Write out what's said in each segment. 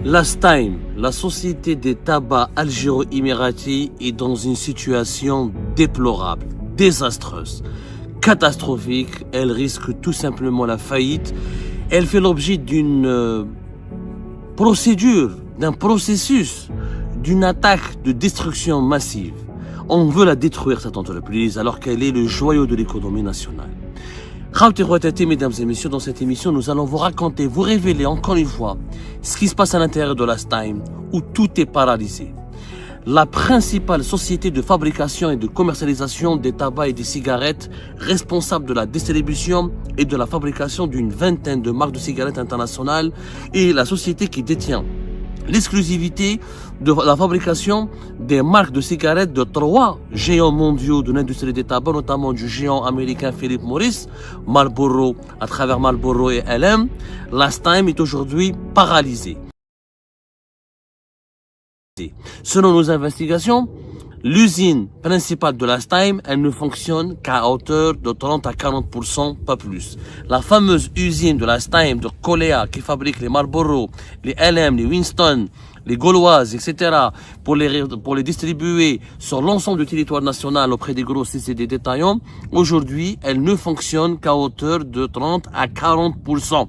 L'Astime, la société des tabacs algéro-émiratis, est dans une situation déplorable, désastreuse, catastrophique. Elle risque tout simplement la faillite. Elle fait l'objet d'une procédure, d'un processus, d'une attaque de destruction massive. On veut la détruire, cette entreprise, alors qu'elle est le joyau de l'économie nationale. Mesdames et messieurs, dans cette émission, nous allons vous raconter, vous révéler encore une fois ce qui se passe à l'intérieur de l'Astime, où tout est paralysé. La principale société de fabrication et de commercialisation des tabacs et des cigarettes, responsable de la distribution et de la fabrication d'une vingtaine de marques de cigarettes internationales, et la société qui détient l'exclusivité de la fabrication des marques de cigarettes de 3 géants mondiaux de l'industrie des tabacs, notamment du géant américain Philip Morris, Marlboro, à travers Marlboro et LM. L'Astime est aujourd'hui paralysée. Selon nos investigations, l'usine principale de l'Astime, elle ne fonctionne qu'à hauteur de 30 à 40%, pas plus. La fameuse usine de l'Astime de Colea qui fabrique les Marlboro, les LM, les Winston, les Gauloises, etc., pour les distribuer sur l'ensemble du territoire national auprès des grossistes et des détaillants, aujourd'hui, elle ne fonctionne qu'à hauteur de 30 à 40%.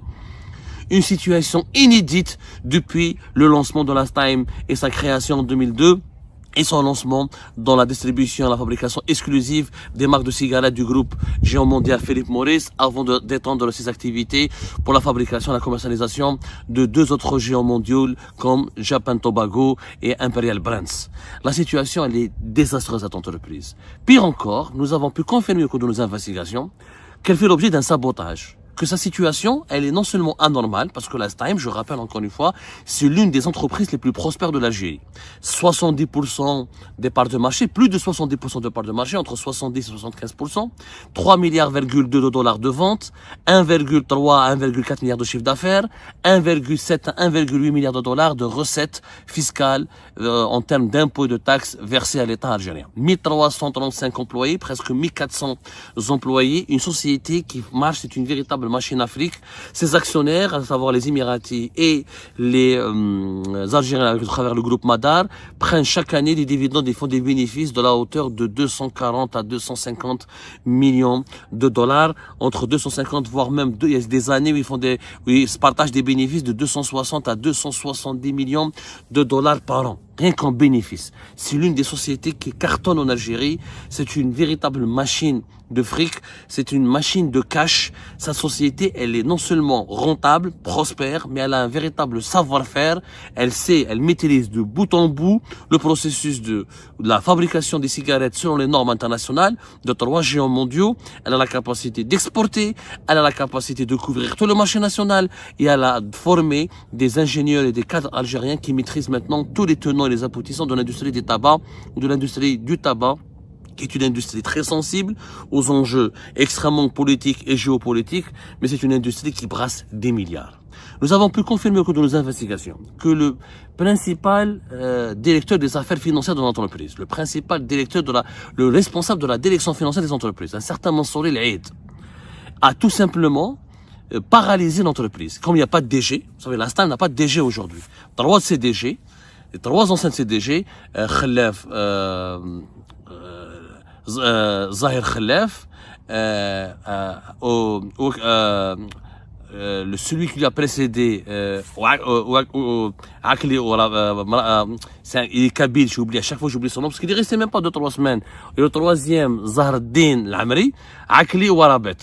Une situation inédite depuis le lancement de l'Astime et sa création en 2002 et son lancement dans la distribution et la fabrication exclusive des marques de cigarettes du groupe géant mondial Philip Morris avant d'étendre ses activités pour la fabrication et la commercialisation de 2 autres géants mondiaux comme Japan Tobacco et Imperial Brands. La situation, elle est désastreuse à cette entreprise. Pire encore, nous avons pu confirmer au cours de nos investigations qu'elle fait l'objet d'un sabotage. Que sa situation, elle est non seulement anormale, parce que l'Astime, je rappelle encore une fois, c'est l'une des entreprises les plus prospères de l'Algérie. 70% des parts de marché, plus de 70% de parts de marché, entre 70 et 75%, 3 milliards de dollars de vente, 1,3 à 1,4 milliards de chiffre d'affaires, 1,7 à 1,8 milliards de dollars de recettes fiscales en termes d'impôts et de taxes versés à l'État algérien. 1335 employés, presque 1400 employés, une société qui marche, c'est une véritable machine Afrique. Ses actionnaires, à savoir les Émiratis et les Algériens à travers le groupe Madar, prennent chaque année des dividendes et font des bénéfices de la hauteur de 240 à 250 millions de dollars, entre 250 voire même il y a des années où ils se partagent des bénéfices de 260 à 270 millions de dollars par an. Rien qu'en bénéfice. C'est l'une des sociétés qui cartonne en Algérie. C'est une véritable machine de fric. C'est une machine de cash. Sa société, elle est non seulement rentable, prospère, mais elle a un véritable savoir-faire. Elle maîtrise de bout en bout le processus de la fabrication des cigarettes selon les normes internationales de 3 géants mondiaux. Elle a la capacité d'exporter. Elle a la capacité de couvrir tout le marché national. Et elle a formé des ingénieurs et des cadres algériens qui maîtrisent maintenant tous les tenants et les aboutissants de l'industrie des tabacs ou de l'industrie du tabac, qui est une industrie très sensible aux enjeux extrêmement politiques et géopolitiques, mais c'est une industrie qui brasse des milliards. Nous avons pu confirmer au cours de nos investigations que le principal directeur des affaires financières de l'entreprise, le principal directeur le responsable de la direction financière des entreprises, un certain Mansouri El-Aid, a tout simplement paralysé l'entreprise. Comme il n'y a pas de DG, vous savez, l'Astime n'a pas de DG aujourd'hui. 3 CDG, les 3 anciens CDG, Khalaf, Zahir Khalaf, celui qui lui a précédé, il est kabyle, j'ai oublié, à chaque fois j'oublie son nom, parce qu'il est resté même pas 2-3 semaines. Et le 3e, Zahreddin Al-Amri, Akli Ouarabet.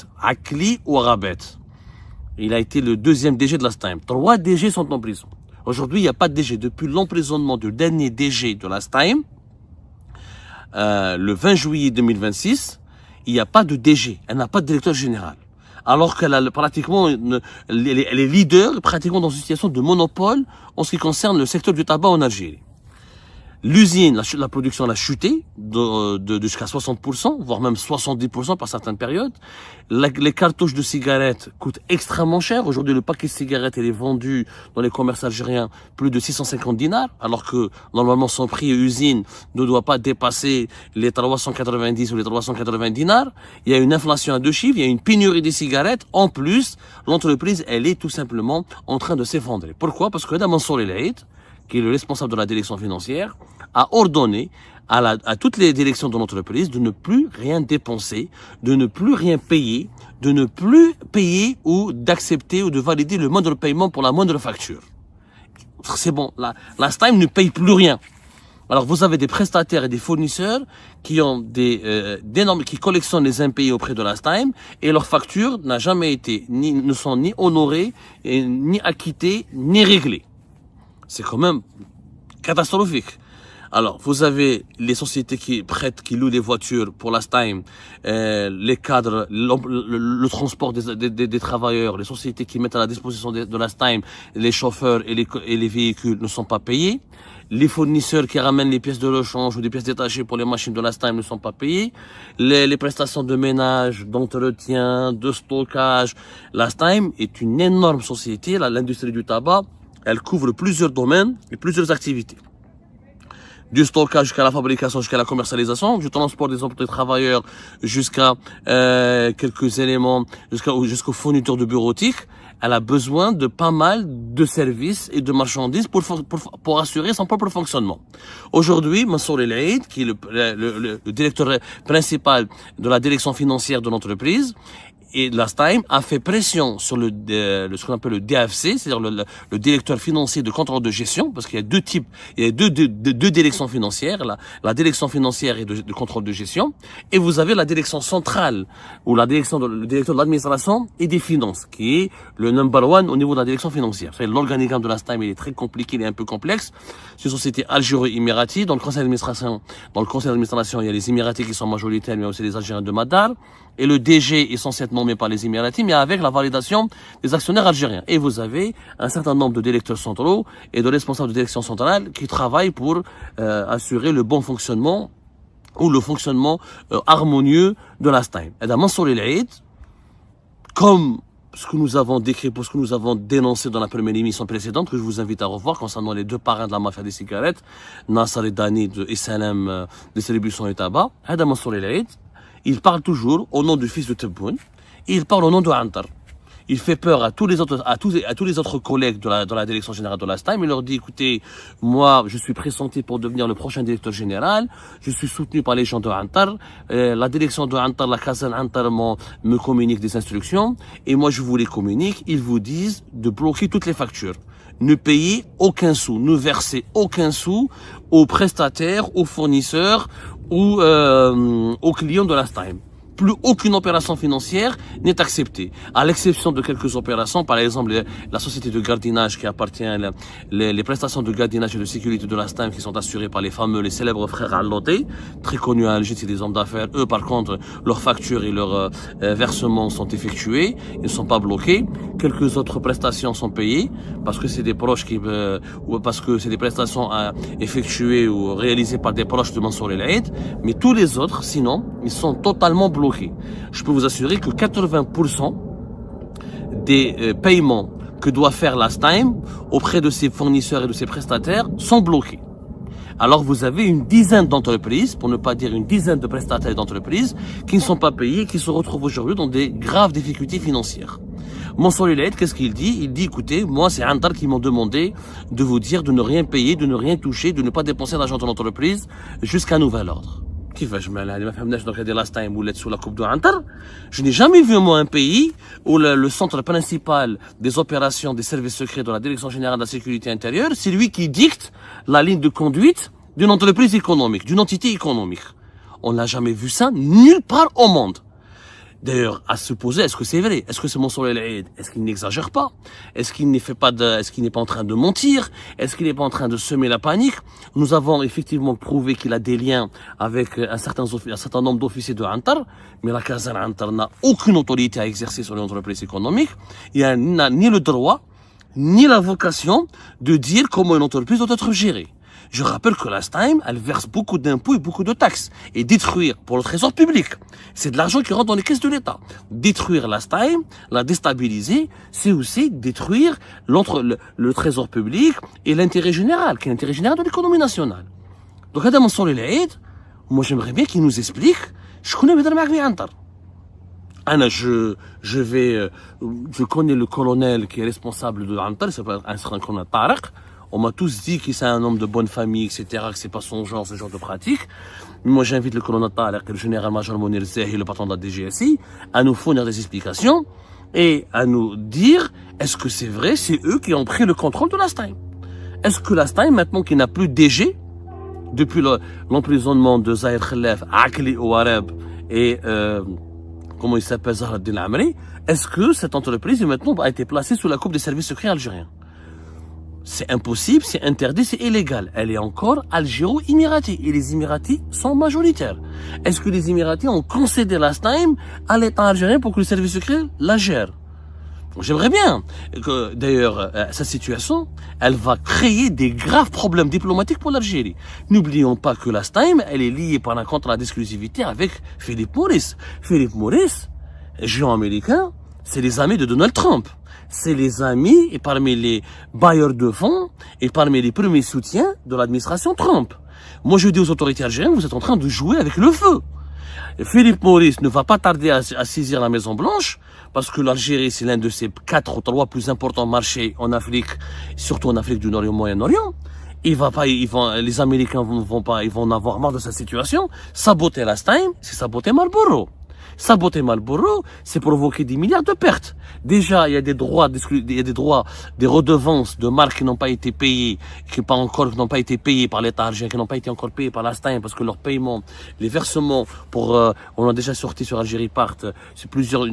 Il a été le 2e DG de l'Astime. 3 DG sont en prison. Aujourd'hui, il n'y a pas de DG. Depuis l'emprisonnement du dernier DG de l'Astime, le 20 juillet 2026, il n'y a pas de DG. Elle n'a pas de directeur général. Alors qu'elle a pratiquement, elle est leader pratiquement dans une situation de monopole en ce qui concerne le secteur du tabac en Algérie. L'usine, la production a chuté de jusqu'à 60%, voire même 70% par certaines périodes. Les cartouches de cigarettes coûtent extrêmement cher. Aujourd'hui, le paquet de cigarettes est vendu dans les commerces algériens plus de 650 dinars, alors que normalement son prix usine ne doit pas dépasser les 390 ou les 380 dinars. Il y a une inflation à 2 chiffres, il y a une pénurie des cigarettes. En plus, l'entreprise, elle est tout simplement en train de s'effondrer. Pourquoi? Parce que Mansour El Aid, qui est le responsable de la direction financière, a ordonné à toutes les directions de l'entreprise de ne plus rien dépenser, de ne plus rien payer, de ne plus payer ou d'accepter ou de valider le moindre paiement pour la moindre facture. C'est bon, la Stime ne paye plus rien. Alors vous avez des prestataires et des fournisseurs qui ont qui collectionnent les impayés auprès de la Stime et leurs factures n'a jamais été, ne sont ni honorées, ni acquittées, ni réglées. C'est quand même catastrophique. Alors, vous avez les sociétés qui prêtent, qui louent des voitures pour la Stime, les cadres, le transport des travailleurs, les sociétés qui mettent à la disposition de la Stime, les chauffeurs et les véhicules ne sont pas payés. Les fournisseurs qui ramènent les pièces de rechange ou des pièces détachées pour les machines de la Stime ne sont pas payés. Les prestations de ménage, d'entretien, de stockage. La Stime est une énorme société, l'industrie du tabac. Elle couvre plusieurs domaines et plusieurs activités. Du stockage jusqu'à la fabrication, jusqu'à la commercialisation, du transport des travailleurs jusqu'à quelques éléments, jusqu'aux fournitures de bureautique. Elle a besoin de pas mal de services et de marchandises pour assurer son propre fonctionnement. Aujourd'hui, Mansour El Aid, qui est le directeur principal de la direction financière de l'entreprise, et la Stime a fait pression sur ce qu'on appelle le DFC, c'est-à-dire le directeur financier de contrôle de gestion, parce qu'il y a deux types, il y a deux directions financières, la direction financière et de contrôle de gestion, et vous avez la direction centrale, ou le directeur de l'administration et des finances, qui est le number one au niveau de la direction financière. L'organigramme de la Stime, il est très compliqué, il est un peu complexe. C'est une société algéro-émirati. Dans le conseil d'administration, il y a les Émiratis qui sont majoritaires, mais aussi les Algériens de Madar. Et le DG est censé être nommé par les Émiratis, mais avec la validation des actionnaires algériens. Et vous avez un certain nombre de directeurs centraux et de responsables de direction centrale qui travaillent pour assurer le bon fonctionnement ou le fonctionnement harmonieux de la Stime. Et dans Mansour El Aid, comme ce que nous avons décrit, pour ce que nous avons dénoncé dans la première émission précédente, que je vous invite à revoir concernant les deux parrains de la mafia des cigarettes, Nasser et Dani de SLM Distribution et Tabac, et dans Mansour El Aid, il parle toujours au nom du fils de Tebboune, et il parle au nom de Antar. Il fait peur à tous les autres collègues de la direction générale de la Stime. Il leur dit, écoutez, moi, je suis pressenti pour devenir le prochain directeur général. Je suis soutenu par les gens de Antar. La direction de Antar, la Kazan Antar me communique des instructions. Et moi, je vous les communique. Ils vous disent de bloquer toutes les factures. Ne payer aucun sou, ne verser aucun sou aux prestataires, aux fournisseurs ou aux clients de la Stime. Plus aucune opération financière n'est acceptée, à l'exception de quelques opérations, par exemple la société de gardinage qui appartient, les prestations de gardinage et de sécurité de la Stime qui sont assurées par les célèbres frères Alloté, très connus à Alger, c'est des hommes d'affaires. Eux, par contre, leurs factures et leurs versements sont effectués, ils ne sont pas bloqués. Quelques autres prestations sont payées parce que c'est des proches ou parce que c'est des prestations effectuées ou réalisées par des proches de Mansour El Aid, mais tous les autres, sinon, ils sont totalement bloqués. Je peux vous assurer que 80% des paiements que doit faire la Stime auprès de ses fournisseurs et de ses prestataires sont bloqués. Alors vous avez une dizaine d'entreprises, pour ne pas dire une dizaine de prestataires d'entreprises, qui ne sont pas payés, qui se retrouvent aujourd'hui dans des graves difficultés financières. Mansour El Aid, qu'est-ce qu'il dit? Il dit, écoutez, moi c'est Antar qui m'ont demandé de vous dire de ne rien payer, de ne rien toucher, de ne pas dépenser d'argent dans l'entreprise jusqu'à nouvel ordre. كيفاش ما فهمناش دونك هذه لاست تايم ولات sous la coupe de Antar. Je n'ai jamais vu moi un pays où le centre principal des opérations des services secrets de la Direction générale de la sécurité intérieure, c'est lui qui dicte la ligne de conduite d'une entreprise économique, d'une entité économique. On n'a jamais vu ça nulle part au monde. D'ailleurs, à se poser, est-ce que c'est vrai? Est-ce que c'est Mansour El Aid? Est-ce qu'il n'exagère pas? Est-ce qu'il n'est pas en train de mentir? Est-ce qu'il n'est pas en train de semer la panique? Nous avons effectivement prouvé qu'il a des liens avec un certain nombre d'officiers de Antar, mais la Kazan Antar n'a aucune autorité à exercer sur les entreprises économiques. Il n'a ni le droit, ni la vocation de dire comment une entreprise doit être gérée. Je rappelle que la Stime, elle verse beaucoup d'impôts et beaucoup de taxes. Et détruire pour le trésor public, c'est de l'argent qui rentre dans les caisses de l'État. Détruire la Stime, la déstabiliser, c'est aussi détruire le trésor public et l'intérêt général, qui est l'intérêt général de l'économie nationale. Donc, Adam Mansour El-Aïd, moi j'aimerais bien qu'il nous explique, je connais Anna, je connais le colonel qui est responsable de Antar, il s'appelle un certain colonel Tarek. On m'a tous dit qu'il c'est un homme de bonne famille, etc., que c'est pas son genre, ce genre de pratique. Mais moi, j'invite le colonel Tarek, le général-major Mounir Zahi, le patron de la DGSI, à nous fournir des explications et à nous dire, est-ce que c'est vrai, c'est eux qui ont pris le contrôle de la Stime? Est-ce que la Stime, maintenant qu'il n'a plus DG, depuis l'emprisonnement de Zahir Khalaf, Akli Ouareb et, comment il s'appelle, Zahra Din Amri, est-ce que cette entreprise maintenant a été placée sous la coupe des services secrets algériens? C'est impossible, c'est interdit, c'est illégal. Elle est encore algéro-émiratie et les Émiratis sont majoritaires. Est-ce que les Émiratis ont concédé la Stime à l'État algérien pour que le service secret la gère? J'aimerais bien que, d'ailleurs, sa situation, elle va créer des graves problèmes diplomatiques pour l'Algérie. N'oublions pas que la Stime, elle est liée par un contrat d'exclusivité avec Philip Morris. Philip Morris, géant américain, c'est les amis de Donald Trump. C'est les amis et parmi les bailleurs de fonds et parmi les premiers soutiens de l'administration Trump. Moi, je dis aux autorités algériennes, vous êtes en train de jouer avec le feu. Philip Morris ne va pas tarder à saisir la Maison Blanche parce que l'Algérie, c'est l'un de ses 4 ou 3 plus importants marchés en Afrique, surtout en Afrique du Nord et au Moyen-Orient. Les Américains ils vont en avoir marre de cette situation. Saboter la Stime, c'est saboter Marlboro. Saboter Marlboro, c'est provoquer des milliards de pertes. Déjà, il y a des droits, des redevances de marques qui n'ont pas été payées, qui n'ont pas été payées par l'État algérien, qui n'ont pas été encore payées par la Stime, parce que leur paiement, les versements on a déjà sorti sur Algérie Part, c'est plusieurs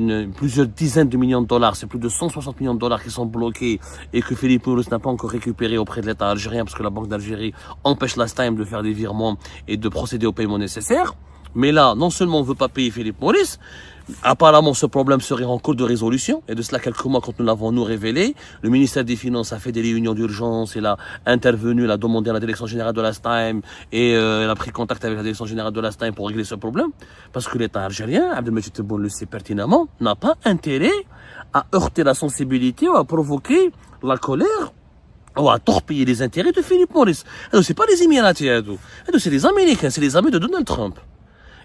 dizaines de millions de dollars, c'est plus de 160 millions de dollars qui sont bloqués et que Philippe Morris n'a pas encore récupéré auprès de l'État algérien parce que la Banque d'Algérie empêche la Stime de faire des virements et de procéder au paiement nécessaire. Mais là, non seulement on ne veut pas payer Philippe Morris, apparemment ce problème serait en cours de résolution, et de cela quelques mois quand nous l'avons nous révélé, le ministère des Finances a fait des réunions d'urgence, il a intervenu, il a demandé à la direction générale de la Stime, et il a pris contact avec la direction générale de la Stime pour régler ce problème, parce que l'État algérien, Abdelmajid Tebboune le sait pertinemment, n'a pas intérêt à heurter la sensibilité ou à provoquer la colère ou à torpiller les intérêts de Philippe Morris. Alors c'est pas les Émiratis, c'est les Américains, c'est les amis de Donald Trump.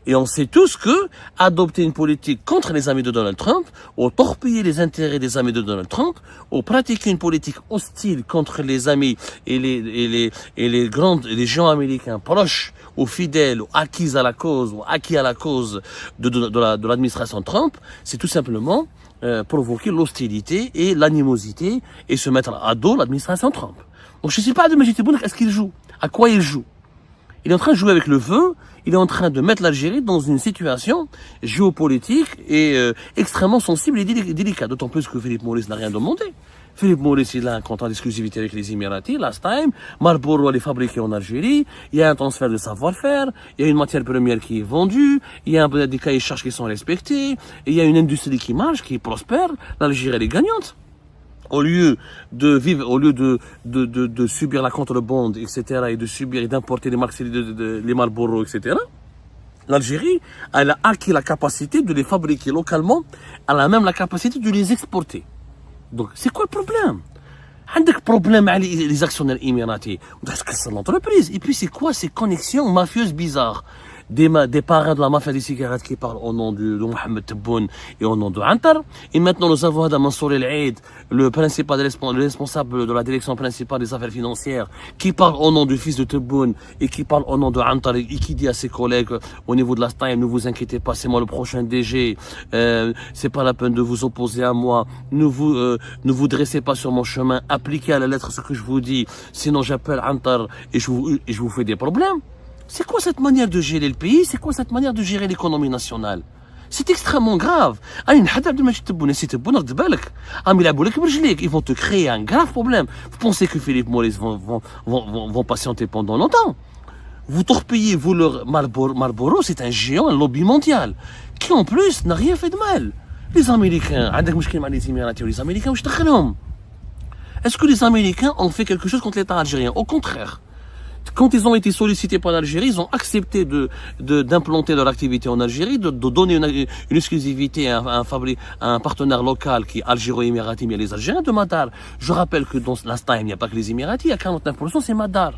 Et on sait tous que adopter une politique contre les amis de Donald Trump, ou torpiller les intérêts des amis de Donald Trump, ou pratiquer une politique hostile contre les amis et les gens américains proches ou fidèles ou acquis à la cause de l'administration Trump, c'est tout simplement provoquer l'hostilité et l'animosité et se mettre à dos l'administration Trump. Donc je ne sais pas de Majid Tebboune, est-ce qu'il joue? À quoi il joue? Il est en train de jouer avec le feu, il est en train de mettre l'Algérie dans une situation géopolitique et extrêmement sensible et délicate. D'autant plus que Philippe Morris n'a rien demandé. Philippe Morris, il a un contrat d'exclusivité avec les Émiratis, la Stime, Marlboro, elle est fabriquée en Algérie, il y a un transfert de savoir-faire, il y a une matière première qui est vendue, il y a des cahiers de charges qui sont respectés, il y a une industrie qui marche, qui prospère, l'Algérie, elle est gagnante. Au lieu de subir la contrebande, etc., et de subir et d'importer les marques, les Marlboro, etc., l'Algérie, elle a acquis la capacité de les fabriquer localement, elle a même la capacité de les exporter. Donc, c'est quoi le problème? عندك problème avec les actionnaires émiratis, c'est l'entreprise. Et puis, c'est quoi ces connexions mafieuses bizarres? Des parrains de la mafia des cigarettes qui parlent au nom de Mohamed Tebboune et au nom de Antar. Et maintenant, nous avons Adam Mansour El-Aïd, le responsable de la direction principale des affaires financières, qui parle au nom du fils de Tebboune et qui parle au nom de Antar et qui dit à ses collègues au niveau de la Stime, ne vous inquiétez pas, c'est moi le prochain DG, c'est pas la peine de vous opposer à moi, ne vous dressez pas sur mon chemin, appliquez à la lettre ce que je vous dis, sinon j'appelle Antar et je vous fais des problèmes. C'est quoi cette manière de gérer le pays? C'est quoi cette manière de gérer l'économie nationale? C'est extrêmement grave. Ils vont te créer un grave problème. Vous pensez que Philippe Morris vont patienter pendant longtemps? Vous torpillez, vous leur Marlboro, c'est un géant, un lobby mondial, qui en plus n'a rien fait de mal. Les Américains, les Américains, est-ce que les Américains ont fait quelque chose contre l'État algérien? Au contraire. Quand ils ont été sollicités par l'Algérie, ils ont accepté d'implanter leur activité en Algérie, de donner une exclusivité à un partenaire local qui est algéro-émirati, mais les Algériens de Madar. Je rappelle que dans l'Astime, il n'y a pas que les Émiratis, il y a 49%, c'est Madar.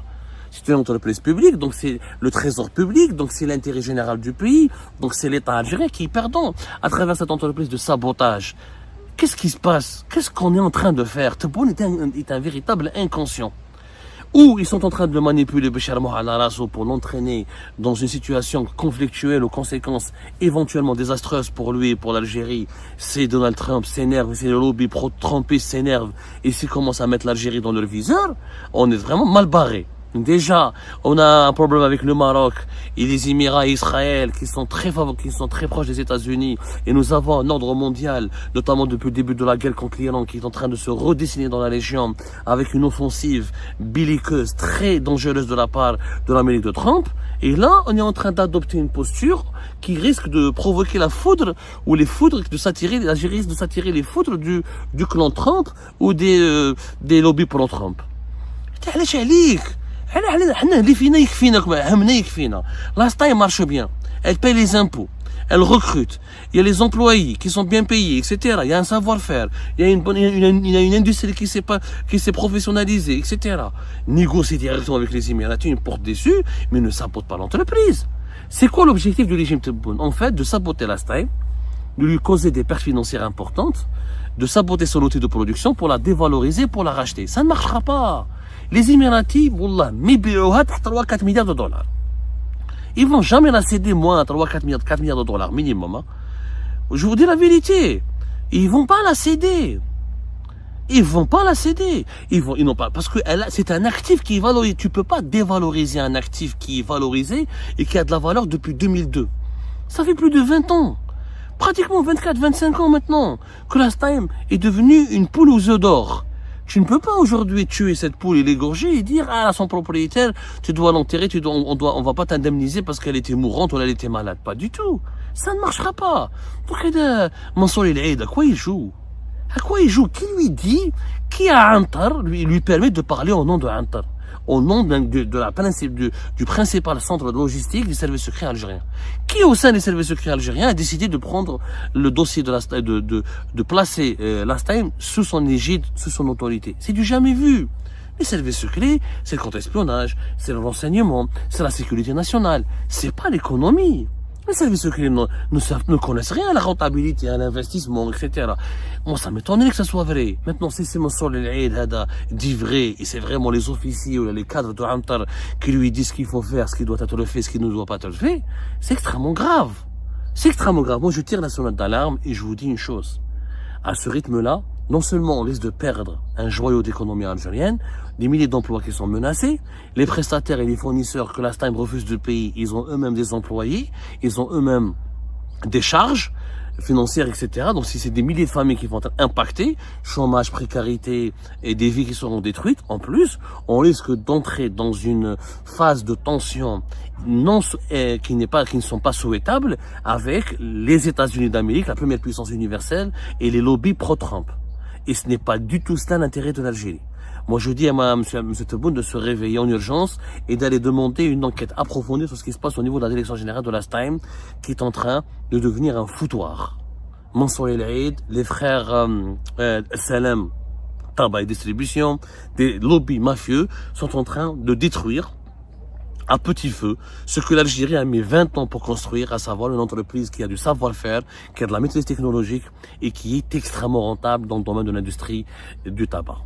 C'est une entreprise publique, donc c'est le trésor public, donc c'est l'intérêt général du pays, donc c'est l'État algérien qui est perdant à travers cette entreprise de sabotage. Qu'est-ce qui se passe? Qu'est-ce qu'on est en train de faire? Tebboune est un véritable inconscient. Ou ils sont en train de manipuler Béchar Mohamed Rasso pour l'entraîner dans une situation conflictuelle aux conséquences éventuellement désastreuses pour lui et pour l'Algérie. C'est Donald Trump s'énerve, c'est le lobby pro-trumpiste s'énerve et s'ils commencent à mettre l'Algérie dans leur viseur, on est vraiment mal barré. Déjà, on a un problème avec le Maroc et les Émirats et Israël qui sont très proches des États-Unis. Et nous avons un ordre mondial, notamment depuis le début de la guerre contre l'Iran, qui est en train de se redessiner dans la région avec une offensive belliqueuse très dangereuse de la part de l'Amérique de Trump. Et là, on est en train d'adopter une posture qui risque de provoquer la foudre ou les foudres l'Algérie risque de s'attirer les foudres du clan Trump ou des lobbies pro-Trump. La Stime marche bien, elle paye les impôts, elle recrute, il y a les employés qui sont bien payés, etc. Il y a un savoir-faire, il y a une industrie qui s'est professionnalisée, etc. Négocie directement avec les Émiratis, une porte dessus, mais ne sabote pas l'entreprise. C'est quoi l'objectif du régime Tebboune? En fait, de saboter la Stime, de lui causer des pertes financières importantes, de saboter son outil de production pour la dévaloriser, pour la racheter. Ça ne marchera pas. Les Émiratis, wallah, 3-4 milliards de dollars. Ils vont jamais la céder moins à 4 milliards de dollars minimum. Hein. Je vous dis la vérité. Ils vont pas la céder. Ils vont pas la céder. Ils n'ont pas, parce que c'est un actif qui est valorisé. Tu peux pas dévaloriser un actif qui est valorisé et qui a de la valeur depuis 2002. Ça fait plus de 20 ans. Pratiquement 24-25 ans maintenant que la Stime est devenue une poule aux œufs d'or. Tu ne peux pas aujourd'hui tuer cette poule et l'égorger et dire à son propriétaire, tu dois l'enterrer, on va pas t'indemniser parce qu'elle était mourante ou elle était malade. Pas du tout. Ça ne marchera pas. Donc, Mansour El Aid, à quoi il joue? À quoi il joue? Qui lui dit, qui a Antar, lui permet de parler au nom de Antar? Au nom du principal centre de logistique du service secret algérien. Qui au sein des services secrets algériens a décidé de prendre le dossier de placer la Stime sous son égide, sous son autorité? C'est du jamais vu. Les services secrets, c'est le contre-espionnage, c'est le renseignement, c'est la sécurité nationale, c'est pas l'économie. Les services secrets ne connaissent rien à la rentabilité, à l'investissement, etc. Moi, ça m'étonnerait que ça soit vrai. Maintenant, si c'est Mansour El Aid dit vrai, et c'est vraiment les officiers ou les cadres de Antar qui lui disent ce qu'il faut faire, ce qui doit être fait, ce qui ne doit pas être fait, c'est extrêmement grave. C'est extrêmement grave. Moi, je tire la sonnette d'alarme et je vous dis une chose. À ce rythme-là, non seulement on risque de perdre un joyau d'économie algérienne, des milliers d'emplois qui sont menacés, les prestataires et les fournisseurs que la Stime refuse de payer, ils ont eux-mêmes des employés, ils ont eux-mêmes des charges financières, etc. Donc si c'est des milliers de familles qui vont être impactées, chômage, précarité et des vies qui seront détruites, en plus, on risque d'entrer dans une phase de tension qui ne sont pas souhaitables avec les États-Unis d'Amérique, la première puissance universelle, et les lobbies pro-Trump. Et ce n'est pas du tout cela l'intérêt de l'Algérie. Moi, je dis à M. Tebboune de se réveiller en urgence et d'aller demander une enquête approfondie sur ce qui se passe au niveau de la direction générale de la Stime, qui est en train de devenir un foutoir. Mansour El Aid, les frères Salem, Tabac et Distribution, des lobbies mafieux sont en train de détruire à petit feu ce que l'Algérie a mis 20 ans pour construire, à savoir une entreprise qui a du savoir-faire, qui a de la maîtrise technologique et qui est extrêmement rentable dans le domaine de l'industrie du tabac.